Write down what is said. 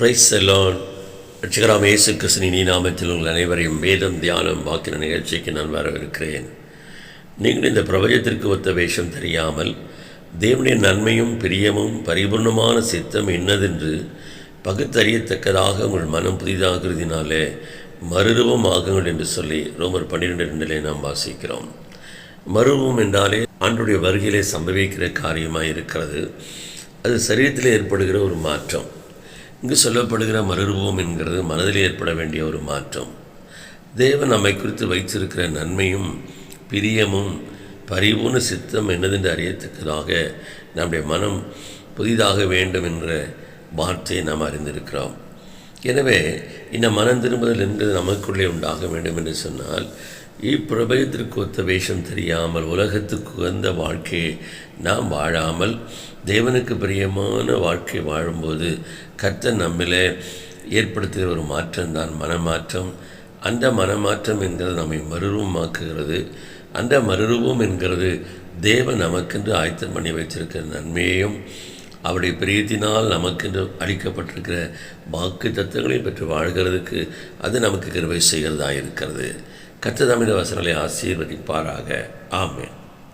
Praise the Lord. ரட்சகராம் இயேசு கிறிஸ்துவின் நாமத்தில் உங்கள் அனைவரையும் வேதம் தியானம் வாக்கின நிகழ்ச்சிக்கு நான் வரவேற்கிறேன். நீங்கள் இந்த பிரபஞ்சத்திற்கு ஒத்த வேஷம் தெரியாமல் தேவனுடைய நன்மையும் பிரியமும் பரிபூர்ணமான சித்தம் என்னதென்று பகுத்தறியத்தக்கதாக உங்கள் மனம் புதிதாகிறதினாலே மறுரூபம் ஆகுங்கள் என்று சொல்லி ரோமர் 12:2 நாம் வாசிக்கிறோம். மறுரூபம் என்றாலே ஆண்டவருடைய வருகையிலே சம்பவிக்கிற காரியமாக இருக்கிறது. அது சரீரத்தில் ஏற்படுகிற ஒரு மாற்றம். இங்கு சொல்லப்படுகிற மறுரூபம் என்கிறது மனதில் ஏற்பட வேண்டிய ஒரு மாற்றம். தேவன் நம்மை குறித்து வைத்திருக்கிற நன்மையும் பிரியமும் பரிபூர்ண சித்தம் என்னதென்று அறியத்தக்கதாக நம்முடைய மனம் புதிதாக வேண்டும் என்ற வார்த்தையை நாம் அறிந்திருக்கிறோம். எனவே இந்த மனம் திரும்புதல் என்பது நமக்குள்ளே உண்டாக வேண்டும் என்று சொன்னால், இப்பிரபஞ்சத்திற்கு ஒத்த வேஷம் தெரியாமல் உலகத்துக்கு உகந்த வாழ்க்கையை நாம் வாழாமல் தேவனுக்கு பிரியமான வாழ்க்கை வாழும்போது கர்த்தர் நம்மிலே ஏற்படுத்துகிற ஒரு மாற்றம்தான் மனமாற்றம். அந்த மனமாற்றம் என்கிறது நம்மை மறுரூபமாக்குகிறது. அந்த மறுரூபம் என்கிறது தேவன் நமக்கென்று ஆயத்தம் பண்ணி வைத்திருக்கிற நன்மையையும் அவருடைய பிரியத்தினால் நமக்கென்று அளிக்கப்பட்டிருக்கிற வாக்கு தத்தங்களை பெற்று வாழ்கிறதுக்கு அது நமக்கு கிருபை செய்கிறதா இருக்கிறது. கர்த்தர் நம்முடைய வசனங்களை ஆசீர்வதிப்பாராக. ஆமென்.